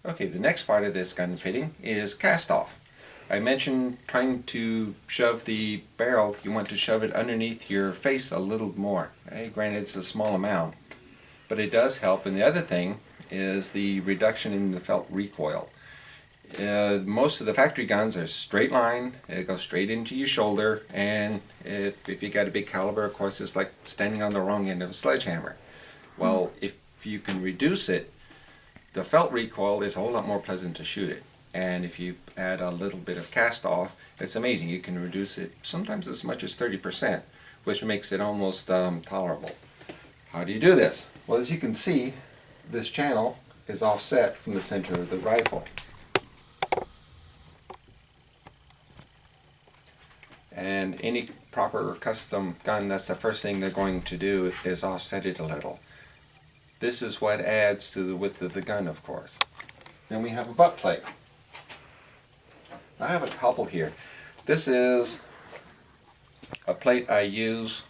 Okay, the next part of this gun fitting is cast off. I mentioned trying to shove the barrel, you want to shove it underneath your face a little more. Granted, it's a small amount, but it does help. And the other thing is the reduction in the felt recoil. Most of the factory guns are straight line, it goes straight into your shoulder, and if you got a big caliber, of course, it's like standing on the wrong end of a sledgehammer. Well, if you can reduce it, the felt recoil is a whole lot more pleasant to shoot it. And if you add a little bit of cast off, it's amazing. You can reduce it sometimes as much as 30%, which makes it almost tolerable. How do you do this? Well, as you can see, this channel is offset from the center of the rifle. And any proper custom gun, that's the first thing they're going to do, is offset it a little. This is what adds to the width of the gun, of course. Then we have a butt plate. I have a couple here. This is a plate I use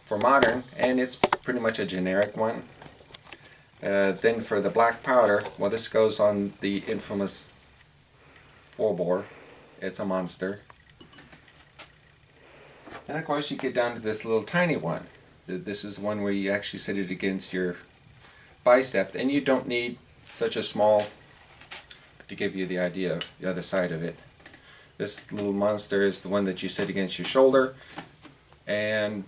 for modern, and it's pretty much a generic one. Then for the black powder, well, this goes on the infamous 4-bore. It's a monster. And of course you get down to this little tiny one. This is one where you actually set it against your bicep, and you don't need such a small, to give you the idea of the other side of it. This little monster is the one that you set against your shoulder, and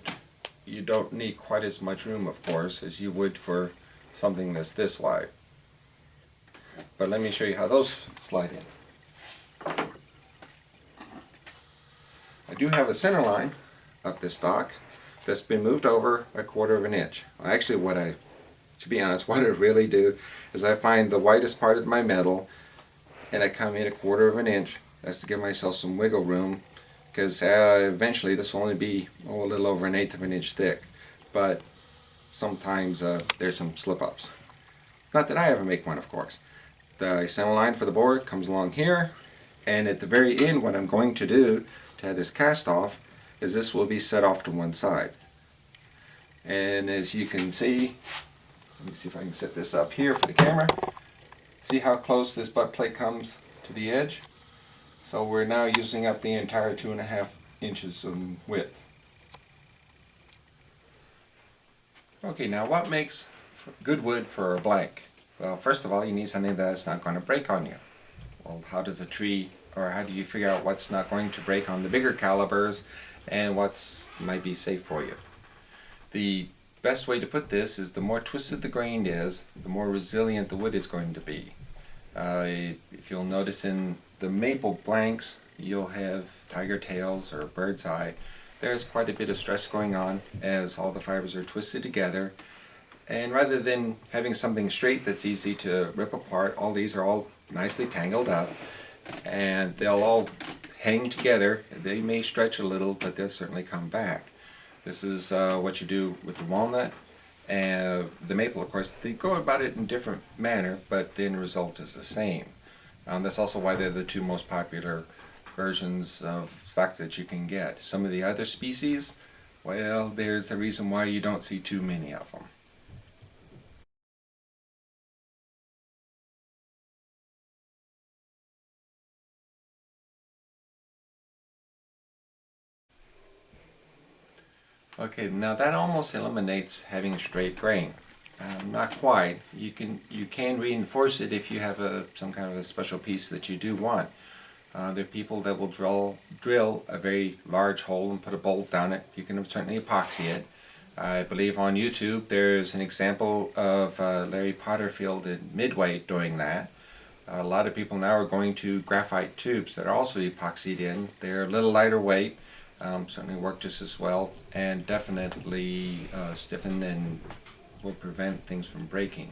you don't need quite as much room, of course, as you would for something that's this wide. But let me show you how those slide in. I do have a center line up this stock that's been moved over 1/4 of an inch. Well, actually, to be honest, what I really do is I find the widest part of my metal and I come in 1/4 of an inch. That's to give myself some wiggle room, because eventually this will only be a little over 1/8 of an inch thick. But sometimes there's some slip-ups. Not that I ever make one, of course. The center line for the board comes along here, and at the very end, what I'm going to do to have this cast off is this will be set off to one side. And as you can see, let me see if I can set this up here for the camera. See how close this butt plate comes to the edge? So we're now using up the entire 2.5 inches in width. Okay, now what makes good wood for a blank? Well, first of all, you need something that's not going to break on you. Well, how does a tree, or how do you figure out what's not going to break on the bigger calibers and what's might be safe for you? The best way to put this is the more twisted the grain is, the more resilient the wood is going to be. If you'll notice in the maple blanks, you'll have tiger tails or bird's eye. There's quite a bit of stress going on as all the fibers are twisted together. And rather than having something straight that's easy to rip apart, all these are all nicely tangled up, and they'll all hang together. They may stretch a little, but they'll certainly come back. This is what you do with the walnut and the maple. Of course, they go about it in a different manner, but the end result is the same. That's also why they're the two most popular versions of stocks that you can get. Some of the other species, well, there's a reason why you don't see too many of them. Okay, now that almost eliminates having straight grain. Not quite. You can reinforce it if you have some kind of a special piece that you do want. There are people that will drill a very large hole and put a bolt down it. You can certainly epoxy it. I believe on YouTube there's an example of Larry Potterfield at Midway doing that. A lot of people now are going to graphite tubes that are also epoxied in. They're a little lighter weight. Certainly work just as well, and definitely stiffen and will prevent things from breaking.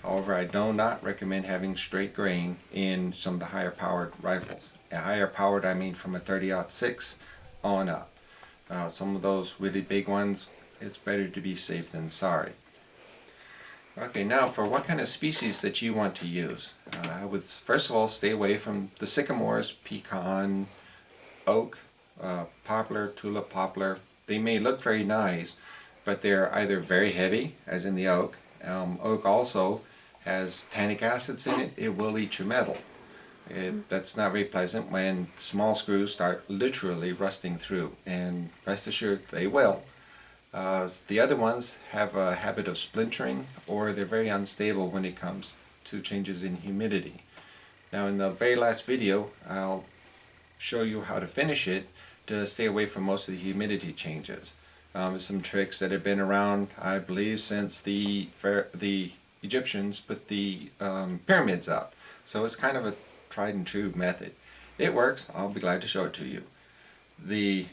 However, I do not recommend having straight grain in some of the higher powered rifles. Higher powered, I mean from a 30-06 on up. Some of those really big ones, it's better to be safe than sorry. Okay, now for what kind of species that you want to use. I would first of all stay away from the sycamores, pecan, oak, poplar, tulip poplar. They may look very nice, but they're either very heavy, as in the oak. Oak also has tannic acids in it, it will eat your metal. That's not very pleasant when small screws start literally rusting through, and rest assured they will. The other ones have a habit of splintering, or they're very unstable when it comes to changes in humidity. Now in the very last video I'll show you how to finish it to stay away from most of the humidity changes. Some tricks that have been around, I believe, since the Egyptians put the pyramids up. So it's kind of a tried and true method. It works. I'll be glad to show it to you. The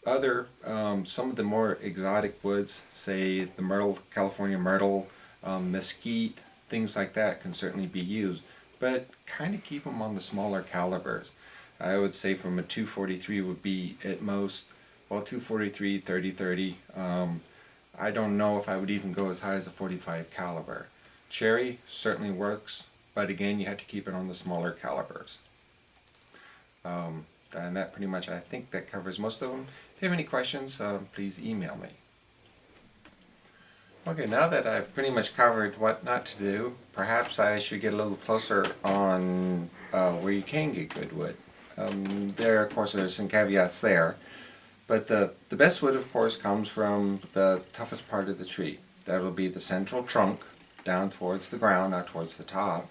other, some of the more exotic woods, say the myrtle, California myrtle, mesquite, things like that can certainly be used, but kind of keep them on the smaller calibers. I would say from a 243 would be at most, well, 243, 30-30. I don't know if I would even go as high as a 45 caliber. Cherry certainly works, but again, you have to keep it on the smaller calibers. And that pretty much, I think that covers most of them. If you have any questions, please email me. Okay, now that I've pretty much covered what not to do, perhaps I should get a little closer on where you can get good wood. There, of course, there's some caveats there, but the best wood, of course, comes from the toughest part of the tree. That will be the central trunk, down towards the ground, not towards the top,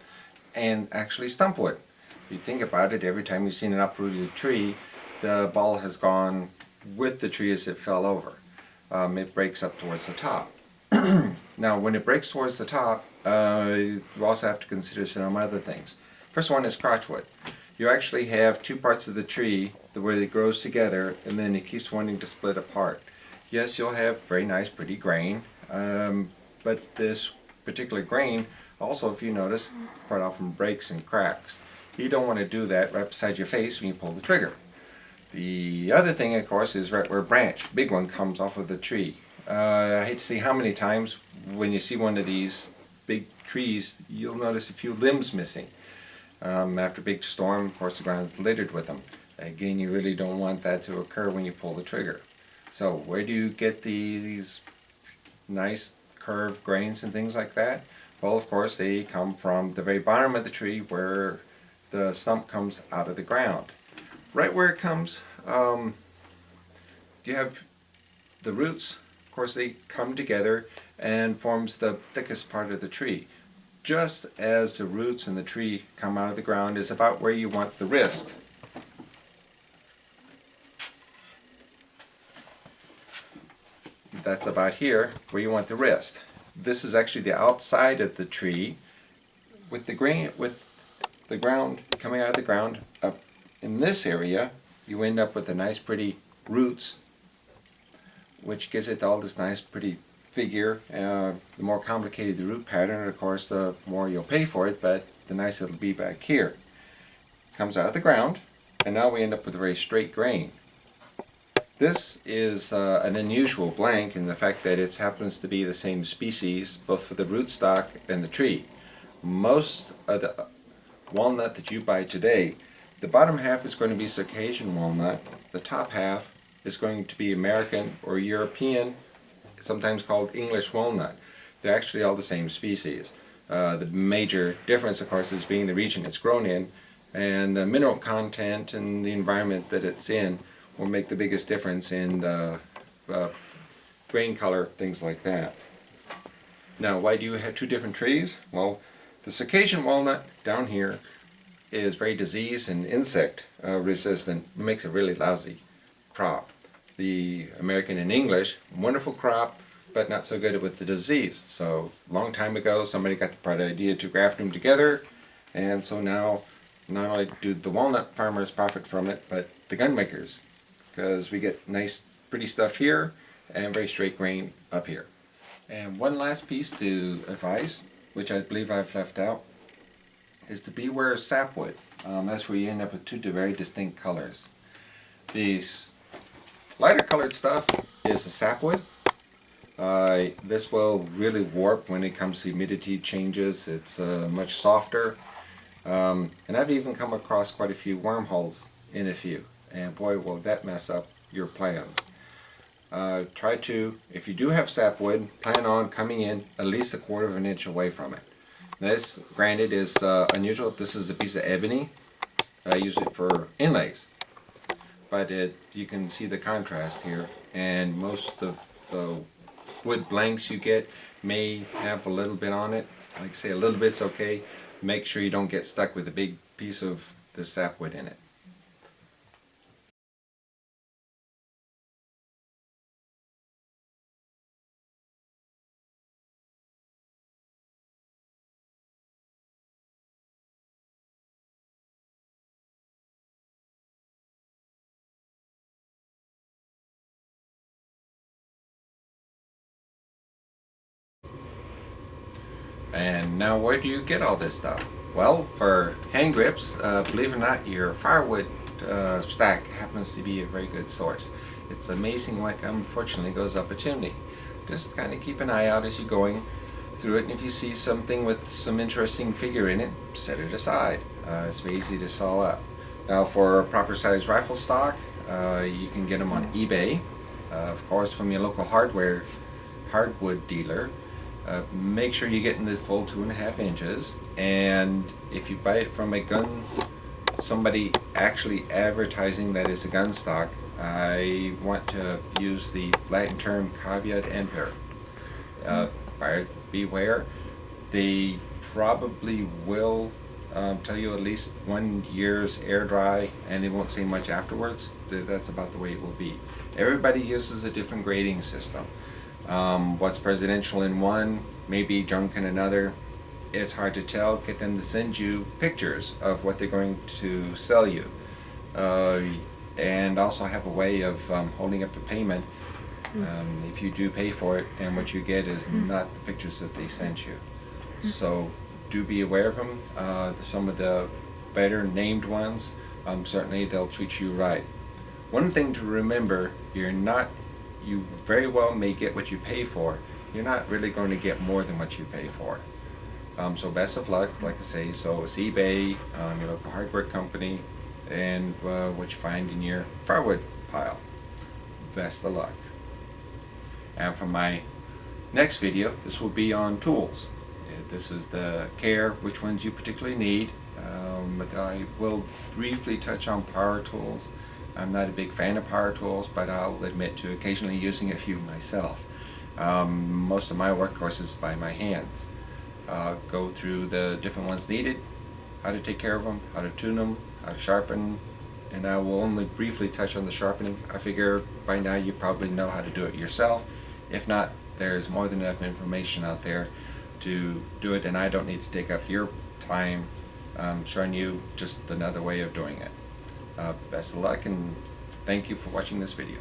and actually stump wood. If you think about it, every time you've seen an uprooted tree, the ball has gone with the tree as it fell over. It breaks up towards the top. Now, when it breaks towards the top, you also have to consider some other things. First one is crotchwood. You actually have two parts of the tree where it grows together, and then it keeps wanting to split apart. Yes, you'll have very nice, pretty grain, but this particular grain also, if you notice, quite often breaks and cracks. You don't want to do that right beside your face when you pull the trigger. The other thing, of course, is right where a branch, big one, comes off of the tree. I hate to say how many times when you see one of these big trees, you'll notice a few limbs missing. After a big storm, of course, the ground's littered with them. Again, you really don't want that to occur when you pull the trigger. So where do you get these nice curved grains and things like that? Well, of course, they come from the very bottom of the tree where the stump comes out of the ground. Right where it comes, you have the roots. Of course, they come together and forms the thickest part of the tree. Just as the roots in the tree come out of the ground is about where you want the wrist. That's about here where you want the wrist. This is actually the outside of the tree with the grain, with the ground coming out of the ground up in this area. You end up with the nice pretty roots, which gives it all this nice pretty figure. The more complicated the root pattern, of course, the more you'll pay for it, but the nicer it'll be back here. Comes out of the ground, and now we end up with a very straight grain. This is an unusual blank in the fact that it happens to be the same species both for the rootstock and the tree. Most of the walnut that you buy today, the bottom half is going to be Circassian walnut, the top half is going to be American or European, sometimes called English walnut. They're actually all the same species. The major difference, of course, is being the region it's grown in, and the mineral content and the environment that it's in will make the biggest difference in the grain color, things like that. Now, why do you have two different trees? Well, the Circassian walnut down here is very disease and insect resistant. It makes a really lousy crop. The American and English, wonderful crop, but not so good with the disease. So, a long time ago, somebody got the bright idea to graft them together, and so now, not only do the walnut farmers profit from it, but the gun makers, because we get nice, pretty stuff here, and very straight grain up here. And one last piece to advise, which I believe I've left out, is to beware of sapwood. That's where you end up with two very distinct colors. These lighter colored stuff is the sapwood. This will really warp when it comes to humidity changes. It's much softer. And I've even come across quite a few wormholes in a few. And boy, will that mess up your plans. Try to, if you do have sapwood, plan on coming in at least 1/4 of an inch away from it. This, granted, is unusual. This is a piece of ebony. I use it for inlays, but you can see the contrast here, and most of the wood blanks you get may have a little bit on it. Like I say, a little bit's okay. Make sure you don't get stuck with a big piece of the sap wood in it. And now where do you get all this stuff? Well, for hand grips, believe it or not, your firewood stack happens to be a very good source. It's amazing what unfortunately goes up a chimney. Just kind of keep an eye out as you're going through it, and if you see something with some interesting figure in it, set it aside. It's very easy to saw up. Now for a proper size rifle stock, you can get them on eBay, of course from your local hardwood dealer. Make sure you get in the full 2.5 inches, and if you buy it from somebody actually advertising that it's a Gunstock, I want to use the Latin term caveat emptor. Buyer beware. They probably will tell you at least 1 year's air dry, and they won't say much afterwards. That's about the way it will be. Everybody uses a different grading system. What's presidential in one may be junk in another. It's hard to tell. Get them to send you pictures of what they're going to sell you, and also have a way of holding up the payment if you do pay for it and what you get is not the pictures that they sent you. So do be aware of them. Some of the better named ones, certainly they'll treat you right. One thing to remember, you very well may get what you pay for. You're not really going to get more than what you pay for. So best of luck, like I say. So it's eBay, your local hardware company, and what you find in your firewood pile. Best of luck. And for my next video, this will be on tools. This is the Knerr, which ones you particularly need. But I will briefly touch on power tools. I'm not a big fan of power tools, but I'll admit to occasionally using a few myself. Most of my work, of course, is by my hands. Go through the different ones needed, how to take care of them, how to tune them, how to sharpen, and I will only briefly touch on the sharpening. I figure by now you probably know how to do it yourself. If not, there's more than enough information out there to do it, and I don't need to take up your time showing you just another way of doing it. Best of luck, and thank you for watching this video.